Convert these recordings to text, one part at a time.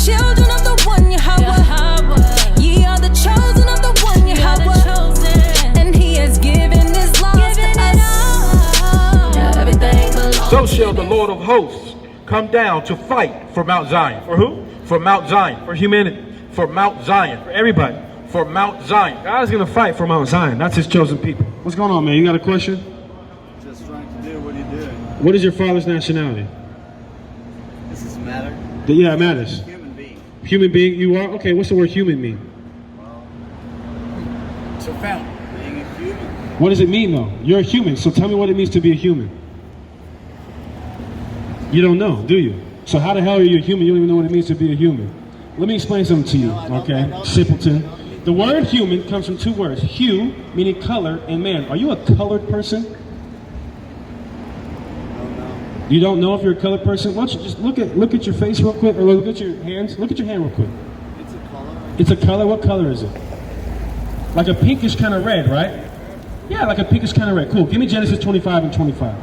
children of the one Yahweh. Ye are the chosen of the one Yahweh. And he has given his laws to us. Everything belongs. So shall the Lord of hosts come down to fight for Mount Zion. For who? For Mount Zion. For humanity. For Mount Zion. For everybody. For Mount Zion. God is going to fight for Mount Zion. That's his chosen people. What's going on, man? You got a question? Just trying to do what he did. What is your father's nationality? Does this matter? Yeah, it matters. Human being. Human being, you are? Okay, what's the word human mean? It's a fountain. Being a human. What does it mean, though? You're a human, so tell me what it means to be a human. You don't know, do you? So how the hell are you a human? You don't even know what it means to be a human. Let me explain something to you, okay? Simpleton. The word human comes from two words. Hue, meaning color, and man. Are you a colored person? You don't know if you're a colored person? Why don't you just look at your face real quick, or look at your hands. Look at your hand real quick. It's a color. It's a color? What color is it? Like a pinkish kind of red, right? Yeah, like a pinkish kind of red. Cool. Give me Genesis 25 and 25.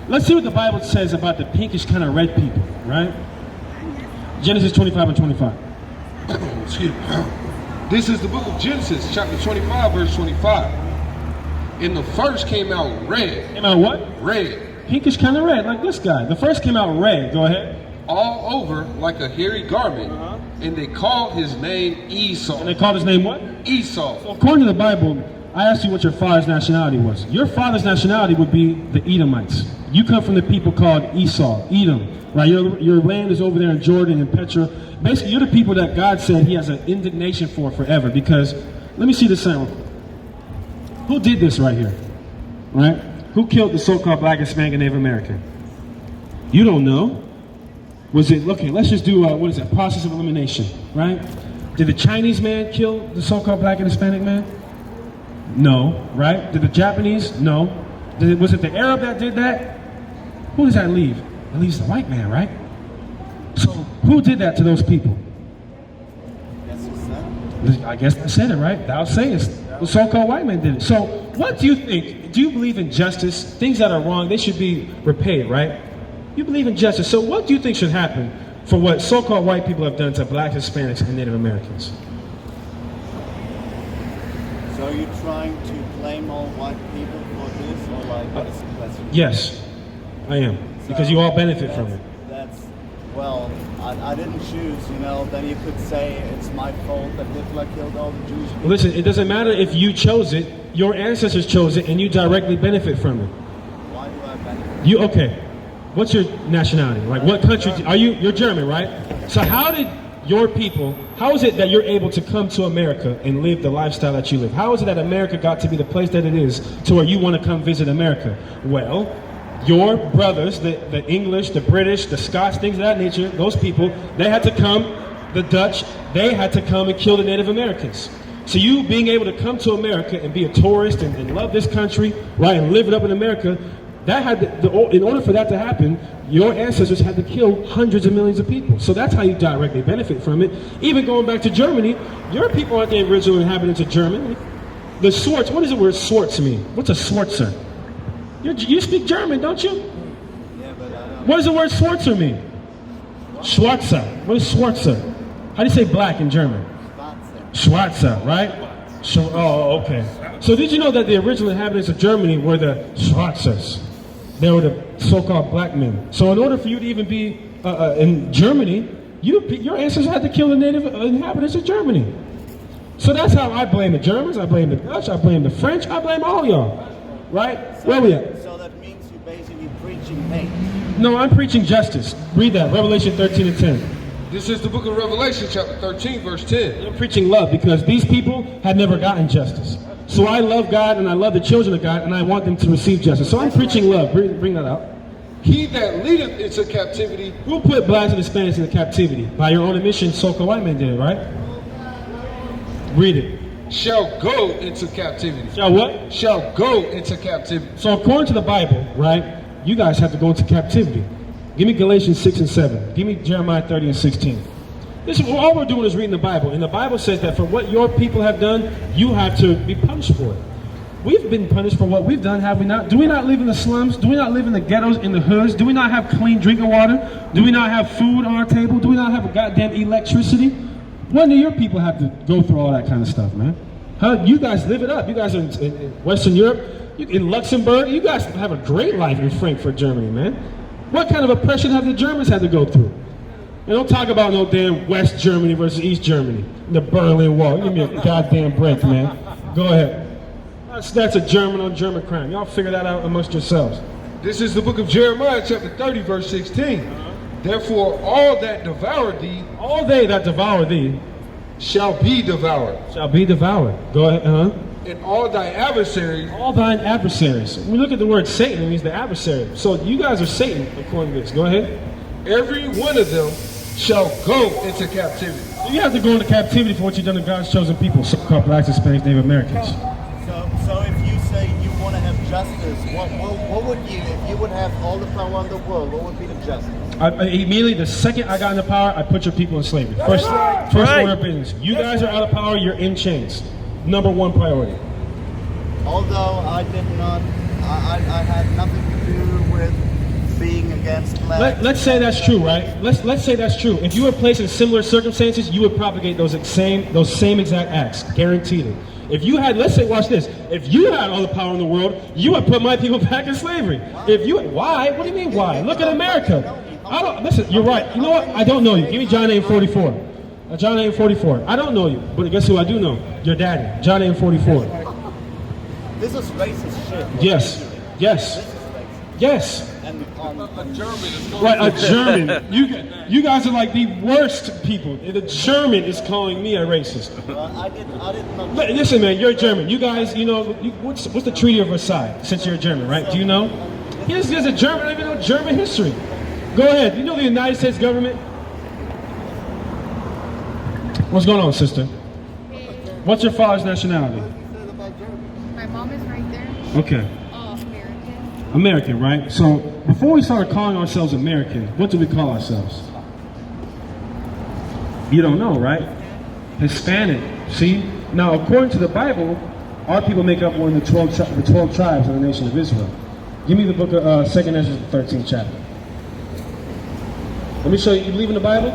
Let's see what the Bible says about the pinkish kind of red people, right? Genesis 25 and 25. Excuse me. This is the book of Genesis, chapter 25, verse 25. And the first came out red. Came out what? Red. Pinkish kind of red, like this guy. The first came out red. Go ahead. All over like a hairy garment. And they called his name Esau. And they called his name what? Esau. So according to the Bible, I asked you what your father's nationality was. Your father's nationality would be the Edomites. You come from the people called Esau, Edom, right? Your land is over there in Jordan and Petra. Basically, you're the people that God said he has an indignation for forever, because, let me see this sign real quick. Who did this right here, right? Who killed the so-called black, Hispanic, and Native American? You don't know. Was it, okay, let's just do, what is that, process of elimination, right? Did the Chinese man kill the so-called black and Hispanic man? No, right? Did the Japanese? No. Was it the Arab that did that? Who does that leave? It leaves the white man, right? So who did that to those people? I guess I said it, right? Thou sayest. The so-called white man did it. So what do you think? Do you believe in justice? Things that are wrong, they should be repaid, right? You believe in justice. So what do you think should happen for what so-called white people have done to black, Hispanics, and Native Americans? So are you trying to blame all white people for this, or like what is the question? Yes, I am. Because you all benefit from it. Well, I didn't choose, you know, then you could say it's my fault that Hitler killed all the Jewish people. Listen, it doesn't matter if you chose it, your ancestors chose it, and you directly benefit from it. Why do I benefit? You, okay, what's your nationality? Like what country, you're German, right? So how did your people, how is it that you're able to come to America and live the lifestyle that you live? How is it that America got to be the place that it is to where you want to come visit America? Well, your brothers, the English, the British, the Scots, things of that nature, those people, they had to come, the Dutch, they had to come and kill the Native Americans. So you being able to come to America and be a tourist and love this country, right, and live it up in America, that had in order for that to happen, your ancestors had to kill hundreds of millions of people. So that's how you directly benefit from it. Even going back to Germany, your people aren't the original inhabitants of Germany. The Swartz, what does the word Swartz mean? What's a Schwarzer? You speak German, don't you? Yeah, but I don't. What does the word Schwarzer mean? Schwarzer. What is Schwarzer? How do you say black in German? Schwarzer, right? Oh, okay. So did you know that the original inhabitants of Germany were the Schwarzers? They were the so-called black men. So in order for you to even be in Germany, your ancestors had to kill the native inhabitants of Germany. So that's how I blame the Germans, I blame the Dutch, I blame the French, I blame all y'all. Right? So, where we at? So that means you're basically preaching hate. No, I'm preaching justice. Read that, Revelation 13 and 10. This is the book of Revelation, chapter 13, verse 10. I'm preaching love because these people had never gotten justice. So I love God and I love the children of God and I want them to receive justice. So I'm preaching love. Bring that out. He that leadeth into captivity. Who put blacks and Hispanics into captivity? By your own admission, so-called white men did it, right? Read it. Shall go into captivity. Shall what? Shall go into captivity. So according to the Bible, right, you guys have to go into captivity. Give me Galatians 6 and 7. Give me Jeremiah 30 and 16. This is all we're doing is reading the Bible. And the Bible says that for what your people have done, you have to be punished for it. We've been punished for what we've done, have we not? Do we not live in the slums? Do we not live in the ghettos, in the hoods? Do we not have clean drinking water? Do we not have food on our table? Do we not have a goddamn electricity? When do your people have to go through all that kind of stuff, man? Huh? You guys live it up. You guys are in Western Europe, in Luxembourg. You guys have a great life in Frankfurt, Germany, man. What kind of oppression have the Germans had to go through? And don't talk about no damn West Germany versus East Germany. The Berlin Wall. Give me a goddamn break, man. Go ahead. That's a German on German crime. Y'all figure that out amongst yourselves. This is the book of Jeremiah, chapter 30, verse 16. Therefore, all that devour thee, all they that devour thee, shall be devoured. Shall be devoured. Go ahead, And all thy adversaries. All thine adversaries. When we look at the word Satan, it means the adversary. So you guys are Satan, according to this. Go ahead. Every one of them shall go into captivity. So you have to go into captivity for what you've done to God's chosen people, so-called blacks, Hispanics, Native Americans. So if you say you want to have justice, what would you, if you would have all the power in the world, what would be the justice? Immediately, the second I got into power, I put your people in slavery. First order of business. You guys are out of power, you're in chains. Number one priority. Although I did not, I had nothing to do with being against blacks. Let's say that's true, right? Let's say that's true. If you were placed in similar circumstances, you would propagate those same exact acts, guaranteed it. If you had, let's say, watch this. If you had all the power in the world, you would put my people back in slavery. Why? What do you mean why? Look at America. Listen, you're right. You know what? I don't know you. Give me John 8:44. John 8:44. I don't know you, but guess who I do know? Your daddy. John 8:44. This is racist shit. Yes. Yes. This is racist. Yes. And A German is going Right, a German. You guys are like the worst people. The German is calling me a racist. I didn't know. Listen, man, you're German. You guys, you know, what's the Treaty of Versailles? Since you're a German, right? Do you know? Here's a German. I don't even know German history. Go ahead. You know the United States government? What's going on, sister? What's your father's nationality? My mom is right there. Okay. American. American, right? So before we started calling ourselves American, what do we call ourselves? You don't know, right? Hispanic. See? Now, according to the Bible, our people make up one of the 12 tribes of the nation of Israel. Give me the book of 2nd Ezra, 13th chapter. Let me show you. You believe in the Bible?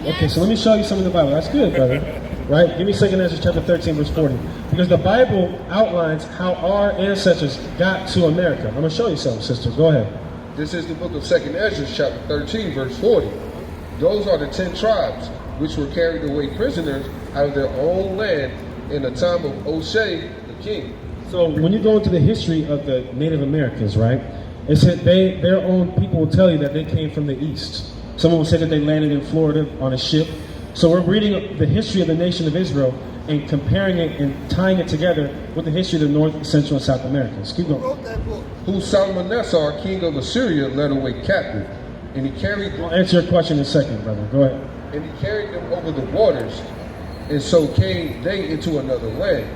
Yes. Okay, so let me show you some of the Bible. That's good, brother. Right? Give me 2nd Ezra chapter 13, verse 40. Because the Bible outlines how our ancestors got to America. I'm going to show you something, sister. Go ahead. This is the book of 2nd Ezra, chapter 13, verse 40. Those are the 10 tribes which were carried away prisoners out of their own land in the time of O'Shea, the king. So when you go into the history of the Native Americans, right, it said their own people will tell you that they came from the east. Someone will say that they landed in Florida on a ship. So we're reading the history of the nation of Israel and comparing it and tying it together with the history of the North, Central, and South Americans. Keep going. Who Salmanassar, king of Assyria, led away captive, and he carried them. I'll answer your question in a second, brother. Go ahead. And he carried them over the waters, and so came they into another land.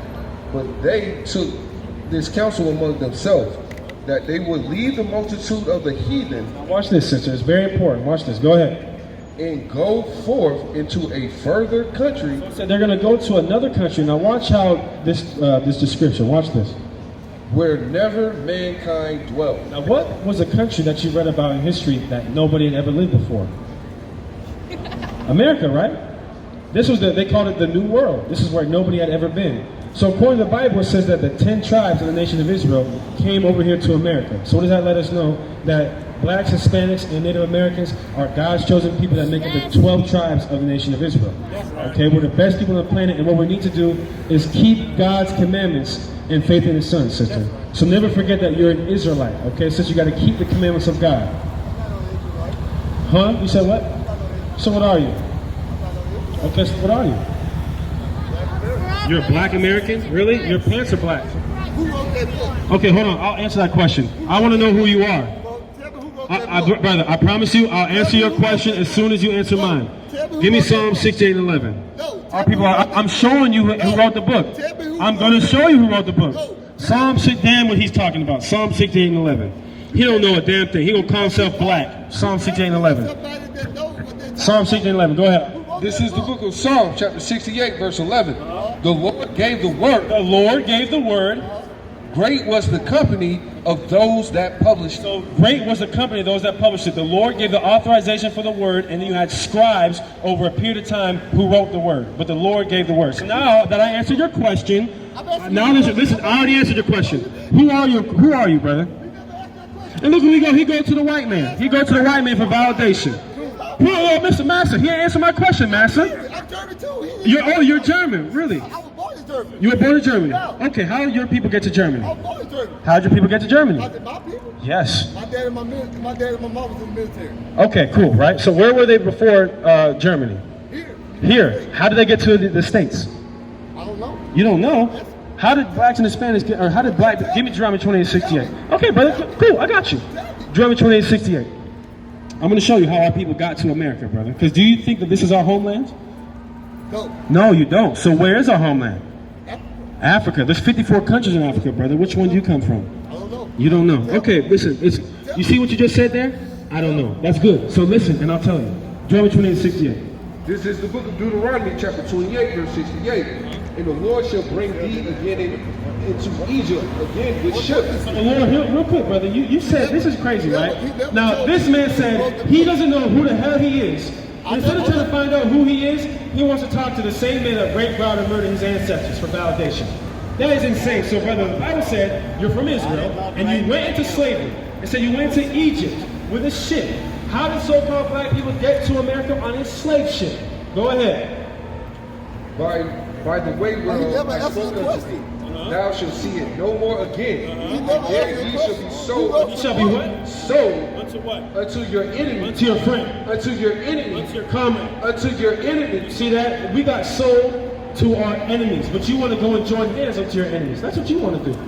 But they took this counsel among themselves, that they would leave the multitude of the heathen. Now watch this, sister. It's very important. Watch this. Go ahead. And go forth into a further country. So they're going to go to another country. Now watch how this description. Watch this. Where never mankind dwelt. Now what was a country that you read about in history that nobody had ever lived before? America, right? This was they called it the New World. This is where nobody had ever been. So according to the Bible, it says that the 10 tribes of the nation of Israel came over here to America. So what does that let us know? That blacks, Hispanics, and Native Americans are God's chosen people that make up the 12 tribes of the nation of Israel. Okay, we're the best people on the planet, and what we need to do is keep God's commandments and faith in His Son, sister. So never forget that you're an Israelite, okay? Since you got to keep the commandments of God. Huh? You said what? So what are you? Okay, so what are you? You're a black American? Really? Your pants are black. Okay, hold on. I'll answer that question. I want to know who you are. Brother, I promise you, I'll answer your question as soon as you answer mine. Give me Psalm 68:11. Our people I'm showing you who wrote the book. I'm going to show you who wrote the book. Psalm 6, damn what he's talking about. Psalm 68:11. He don't know a damn thing. He gonna call himself black. Psalm 68:11. Psalm 68:11. Go ahead. This is the book of Psalms, chapter 68, verse 11. The Lord gave the word. The Lord gave the word. great was the company of those that published it. So great was the company of those that published it. The Lord gave the authorization for the word, and then you had scribes over a period of time who wrote the word. But the Lord gave the word. So now that I answered your question, listen, I already answered your question. Who are you, brother? And look where we go. He goes to the white man. He goes to the white man for validation. Whoa, Mr. Massa, he ain't answered my question, Massa. I'm German too. You're German, really? I was born in Germany. You were born in Germany? Yeah. Okay, how did your people get to Germany? I was born in Germany. How did your people get to Germany? My people? Yes. My dad and my mom was in the military. Okay, cool, right? So where were they before Germany? Here. How did they get to the States? I don't know. You don't know? How did blacks and Hispanics get, or how did black, give me Deuteronomy 28:68. Okay, brother, cool, I got you. Deuteronomy 28:68. I'm going to show you how our people got to America, brother. Because do you think that this is our homeland? No. No, you don't. So where is our homeland? Africa. There's 54 countries in Africa, brother. Which one do you come from? I don't know. You don't know. Okay, listen. You see what you just said there? I don't know. That's good. So listen, and I'll tell you. Deuteronomy 28:68. This is the book of Deuteronomy, chapter 28, verse 68. And the Lord shall bring thee again into Egypt, again with ships. The Lord, real quick, brother, you said, this is crazy, right? Now, this man said he doesn't know who the hell he is. Instead of trying to find out who he is, he wants to talk to the same man that raped, robbed, and murdered his ancestors for validation. That is insane. So, brother, the Bible said you're from Israel, and you went into slavery. It said you went to Egypt with a ship. How did so-called black people get to America on a slave ship? Go ahead. By the way whereof I spoke unto thee, thou shalt see it no more again. Yet ye shall be sold. You shall be what? Sold Unto what? unto your enemy. Unto your friend. Unto your enemy. Unto your comrade. Unto your enemy. See that? We got sold to our enemies, but you want to go and join hands up to your enemies. That's what you want to do.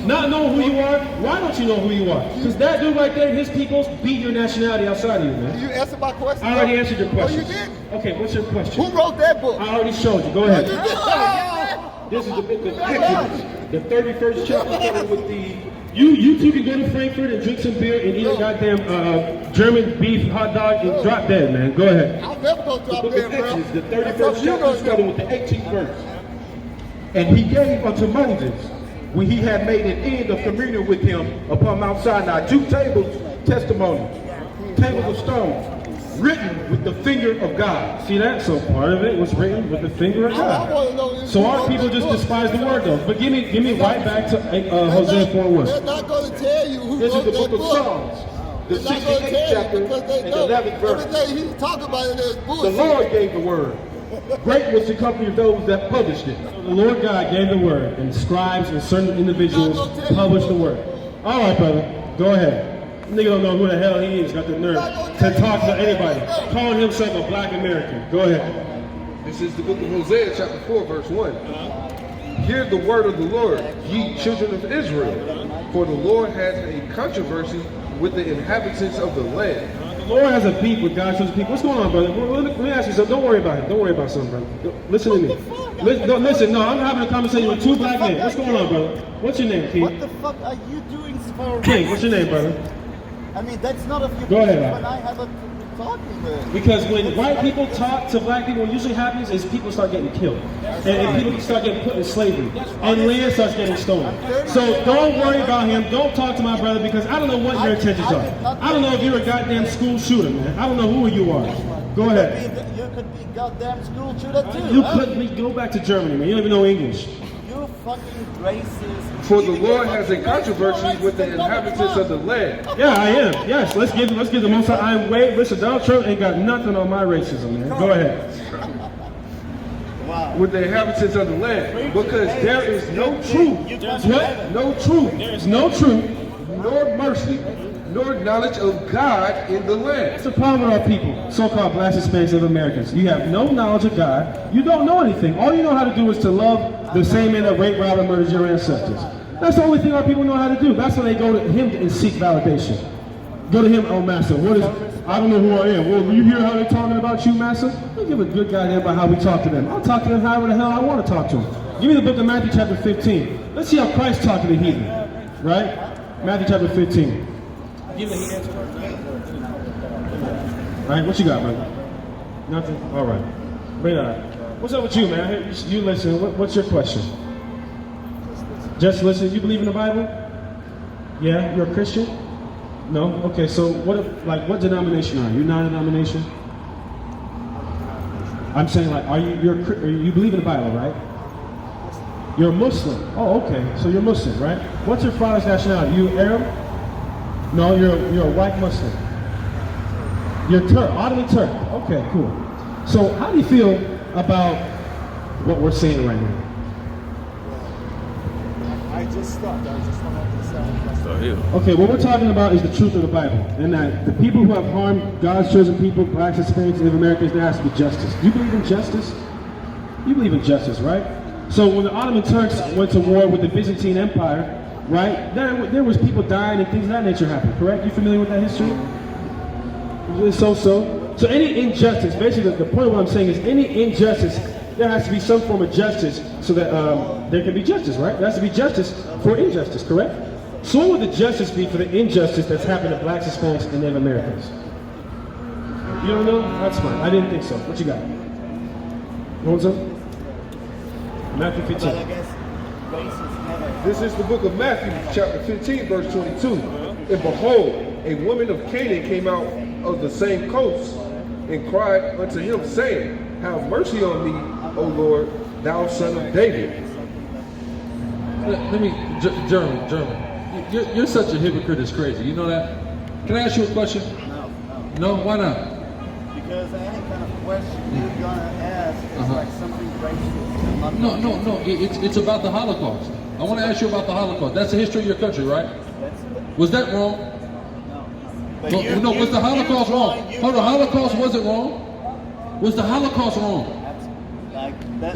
Not knowing who you are. Why don't you know who you are? Because that dude right there, his peoples beat your nationality outside of you, man. You answered my question? I already answered your question. Oh, you did? Okay, what's your question? Who wrote that book? I already showed you. Go ahead. You did. This is the book of Exodus, the 31st chapter, starting with the. You two can go to Frankfurt and drink some beer and eat a goddamn German beef hot dog and drop dead, man. Go ahead. I'll never go drop Book dead, of bro. Exodus, the 31st chapter, starting with the 18th verse. And he gave unto Moses, when he had made an end of communion with him upon Mount Sinai, 2 tables, testimony, tables of stone, written with the finger of God. See that? So part of it was written with the finger of I God. want to know this. So our people just despise the word, though. But give me right back to Hosea 4:1. They're not going to tell you who This wrote is the that book of Psalms, the They're not going to 68th tell you chapter because they and know 11th verse. everything he's talking about in there is The bullshit. Lord gave the word. Great was the company of those that published it. The Lord God gave the word, and scribes and certain individuals published the word. All right, brother, go ahead. Nigga don't know who the hell he is, got the nerve to talk to anybody, calling himself a black American. Go ahead. This is the book of Hosea, chapter 4, verse 1. Hear the word of the Lord, ye children of Israel, for the Lord has a controversy with the inhabitants of the land. The Lord has a beef with God's chosen people. What's going on, brother? Let me ask you something. Don't worry about him. Don't worry about something, brother. Listen to me. Listen, no, I'm having a conversation with 2 black men. What's going on, brother? What's your name, King? What the fuck are you doing for? King, what's your name, brother? I mean, that's not of your Go ahead, business Al. when I have a talking with. Because when white people talk to black people, what usually happens is people start getting killed. And people start getting put in slavery. And land starts getting stolen. So don't worry about him. Don't talk to my brother because I don't know what your intentions are. I don't know if you're a goddamn school shooter, man. I don't know who you are. Go ahead. You could be goddamn school shooter too. You huh? couldn't go back to Germany, man. You don't even know English. You fucking racist. For the Lord has a controversy with the inhabitants of the land. Yeah, I am. Yes, let's give the most I am way. Listen, Donald Trump ain't got nothing on my racism, man. Go ahead. With the inhabitants of the land. Because there is no truth. What? No truth. There is no truth. Nor mercy. Nor knowledge of God in the land. That's the problem with our people, so-called black Hispanics of Americans. You have no knowledge of God. You don't know anything. All you know how to do is to love the same man that raped, robbed, and murdered your ancestors. That's the only thing our people know how to do. That's when they go to him and seek validation. Go to him, oh master, what is, I don't know who I am. Well, you hear how they're talking about you, master? I'll give a good goddamn about how we talk to them. I'll talk to them however the hell I want to talk to them. Give me the book of Matthew chapter 15. Let's see how Christ talked to the heathen, right? Matthew chapter 15. Give me the answer. All right, what you got, brother? Nothing? All right. What's up with you, man? You listen. What's your question? Just listen. You believe in the Bible? Yeah. You're a Christian? No. Okay. So what denomination are you? You're non-denomination? I'm saying like, you believe in the Bible, right? You're a Muslim. Oh, okay. So you're Muslim, right? What's your father's nationality? You Arab? No, you're a white Muslim. You're Turk, Ottoman Turk. Okay, cool. So how do you feel about what we're saying right now? I just stopped. I just wanted to say. Okay, what we're talking about is the truth of the Bible, and that the people who have harmed God's chosen people, blacks, Hispanics, Native Americans, there has to be justice. Do you believe in justice? You believe in justice, right? So when the Ottoman Turks went to war with the Byzantine Empire, right, there was people dying and things of that nature happened, correct? You familiar with that history? So any injustice, basically the point of what I'm saying is any injustice, there has to be some form of justice so that there can be justice, right? There has to be justice for injustice, correct? So what would the justice be for the injustice that's happened to blacks, Hispanics, and Native Americans? You don't know? That's fine. I didn't think so. What you got? You want some? Matthew 15. But I guess race is never. This is the book of Matthew, chapter 15, verse 22. And behold, a woman of Canaan came out of the same coast and cried unto him, saying, have mercy on me, O Lord, thou son of David. Let me, German. You're such a hypocrite, it's crazy. You know that? Can I ask you a question? No. No? Why not? Because any kind of question you're gonna ask is like something racist. And not No. It's about the Holocaust. I want to ask you about the Holocaust. That's the history of your country, right? Was that wrong? But No, was the Holocaust wrong? Hold on, the Holocaust wasn't wrong? Was the Holocaust wrong?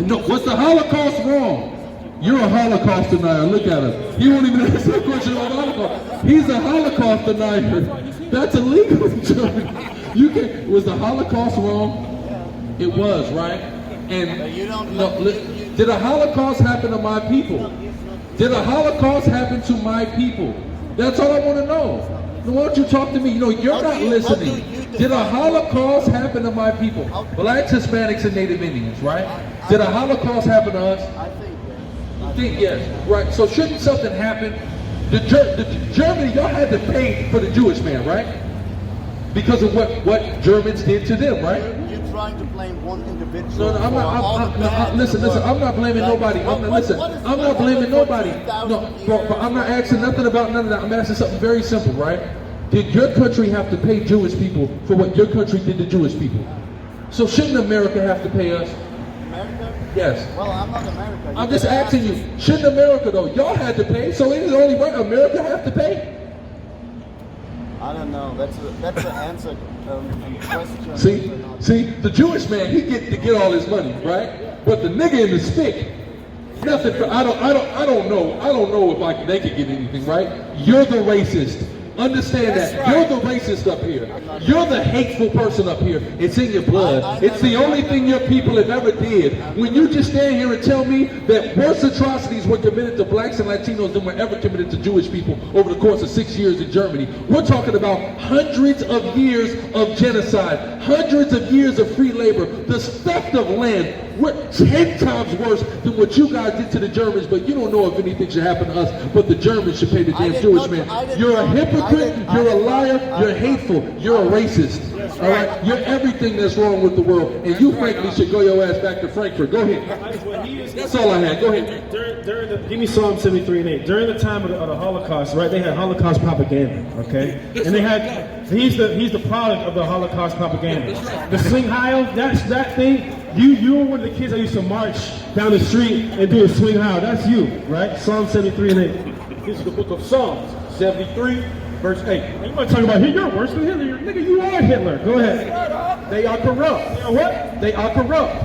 No, was the Holocaust wrong? You're a Holocaust denier. Look at him. He won't even answer a question about Holocaust. He's a Holocaust denier. That's illegal in Germany. You can. Was the Holocaust wrong? It was, right? And did a Holocaust happen to my people? Did a Holocaust happen to my people? That's all I want to know. Why don't you talk to me? You know, you're not listening. Did a Holocaust happen to my people? Blacks, Hispanics, and Native Indians, right? Did a Holocaust happen to us? I think yes. Yes, right. So shouldn't something happen? Germany, y'all had to pay for the Jewish man, right? Because of what Germans did to them, right? You're trying to blame one individual. No, I'm listen, I'm not blaming nobody. I'm not blaming nobody. No, but I'm not asking nothing about none of that. I'm asking something very simple, right? Did your country have to pay Jewish people for what your country did to Jewish people? So shouldn't America have to pay us? America? Yes. Well, I'm not America. I'm just asking you, shouldn't America though? Y'all had to pay, so is it only right America have to pay? I don't know. That's the answer question. See, the Jewish man, he get to get all his money, right? But the nigga in the stick, nothing. I don't know if they could get anything, right? You're the racist. Understand that. You're the racist up here. You're the hateful person up here. It's in your blood. It's the only thing your people have ever did. When you just stand here and tell me that worse atrocities were committed to blacks and Latinos than were ever committed to Jewish people over the course of 6 years in Germany, we're talking about hundreds of years of genocide, hundreds of years of free labor, the theft of land. We're 10 times worse than what you guys did to the Germans, but you don't know if anything should happen to us, but the Germans should pay the damn Jewish man. You're a hypocrite, you're a liar, you're hateful, you're a racist. All right? You're everything that's wrong with the world, and you frankly should go your ass back to Frankfurt. Go ahead. That's all I had. Go ahead. Give me Psalm 73 and 8. During the time of the Holocaust, right, they had Holocaust propaganda, okay? And they had, he's the product of the Holocaust propaganda. The Swing Heil, that thing, you were one of the kids that used to march down the street and do a Swing Heil. That's you, right? Psalm 73 and 8. This is the book of Psalms, 73, verse 8. You want to talk about Hitler? You're worse than Hitler. Nigga, you are Hitler. Go ahead. They are corrupt. They are what? They are corrupt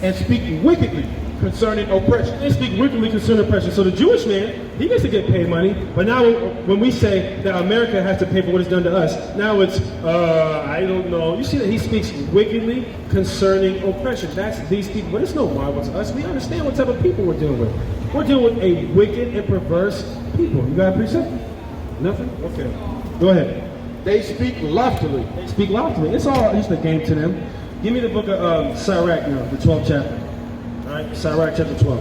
and speak wickedly concerning oppression. They speak wickedly concerning oppression. So the Jewish man, he gets to get paid money, but now when we say that America has to pay for what is done to us, now it's, I don't know. You see that he speaks wickedly concerning oppression. That's these people, but it's no marvel to us. We understand what type of people we're dealing with. We're dealing with a wicked and perverse people. You got a precept? Nothing? Okay. Go ahead. They speak loftily. They speak loftily. It's all just a game to them. Give me the book of Sirach now, the 12th chapter. All right, Sirach chapter 12.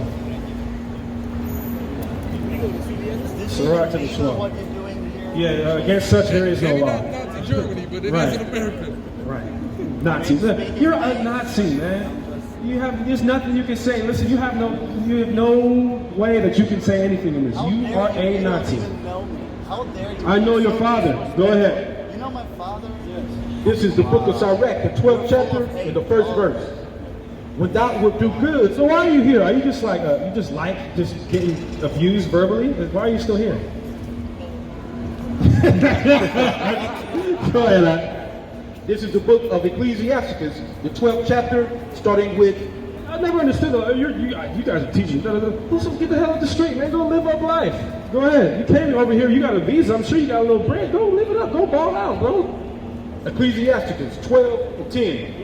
This So right to the illegal floor. what you're doing here? Yeah, against such there is no Maybe law. not Nazi Germany, but it is Right. in America. Right. Nazi. You're a Nazi, man. There's nothing you can say. Listen, you have no way that you can say anything in this. How You dare are you? a You don't Nazi. even know me. How dare you? I know your father. Go ahead. You know my father? Yes. This is the book of Sirach, the 12th chapter and the first verse. When thou wilt do good, So why are you here? Are you just like just getting abused verbally? Why are you still here? Go ahead, lad. this is the book of Ecclesiasticus, the 12th chapter, starting with, I never understood. You guys are teaching. Listen, get the hell out the street, man. Go live up life. Go ahead. You came over here. You got a visa. I'm sure you got a little bread. Go live it up. Go ball out, bro. Ecclesiasticus 12:10.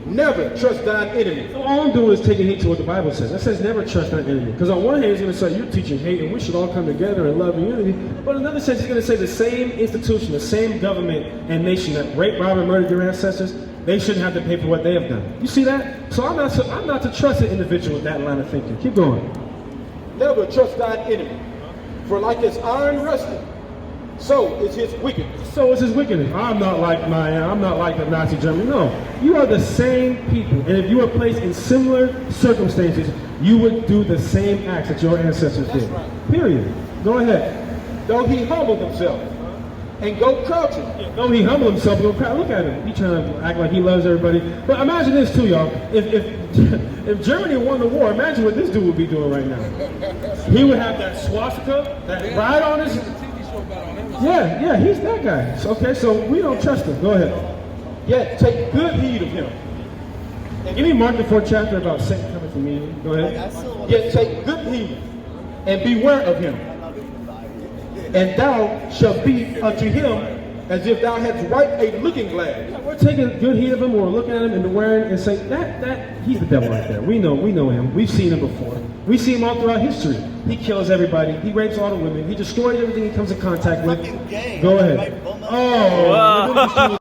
Never trust thine enemy. So all I'm doing is taking heed to what the Bible says. It says never trust thine enemy. Because on one hand, it's going to say you're teaching hate and we should all come together and love and unity. But in another sense, it's going to say the same institution, the same government and nation that raped, robbed, and murdered your ancestors, they shouldn't have to pay for what they have done. You see that? So I'm not to trust an individual with that line of thinking. Keep going. Never trust thine enemy. For like as iron rusted, so is his wickedness. So is his wickedness. I'm not like the Nazi Germany. No, you are the same people, and if you were placed in similar circumstances, you would do the same acts that your ancestors did. right. Period. Go ahead. Though he humbled himself and go crouching. Though he humbled himself, look at him. He trying to act like he loves everybody. But imagine this too, y'all. If Germany won the war, imagine what this dude would be doing right now. He would have that swastika, that ride on his. Yeah, he's that guy. Okay, so we don't trust him. Go ahead. Yet take good heed of him. Give me Mark the 4th chapter about Satan coming from me. Go ahead. Yet take good heed and beware of him. And thou shalt be unto him as if thou hadst wiped a looking glass. We're taking good heed of him, or we're looking at him and wearing and saying that he's the devil right there. We know him. We've seen him before. We see him all throughout history. He kills everybody. He rapes all the women. He destroys everything he comes in contact with. Go ahead. Oh, wow.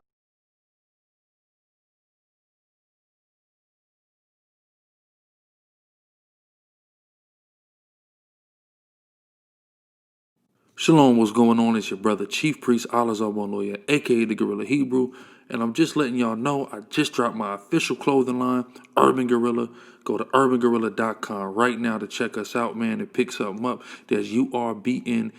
Shalom, what's going on? It's your brother Chief Priest Alazar Lawyer, aka the Guerrilla Hebrew, and I'm just letting y'all know I just dropped my official clothing line, Urban Guerrilla. Go to urbangorilla.com right now to check us out, man, and pick something up. There's urbngrla.com.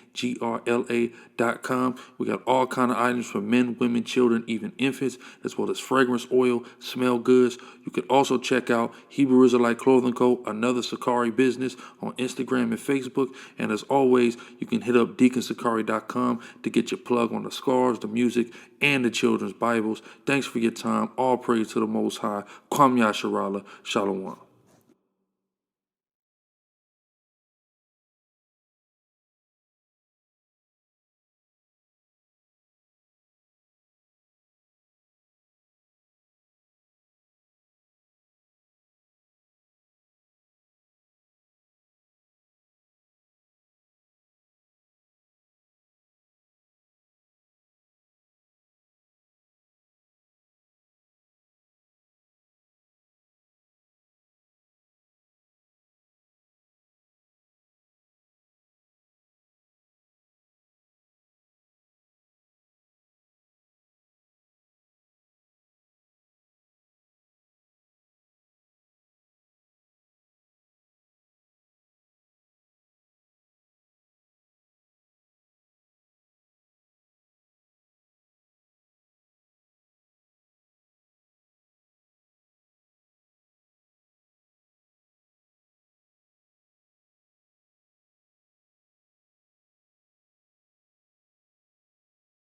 We got all kind of items for men, women, children, even infants, as well as fragrance oil, smell goods. You can also check out Hebrew Israelite Clothing Co., another Sicarii business, on Instagram and Facebook. And as always, you can hit up deaconsicari.com to get your plug on the scarves, the music, and the children's Bibles. Thanks for your time. All praise to the Most High. Kwam Yasharala. Shalom.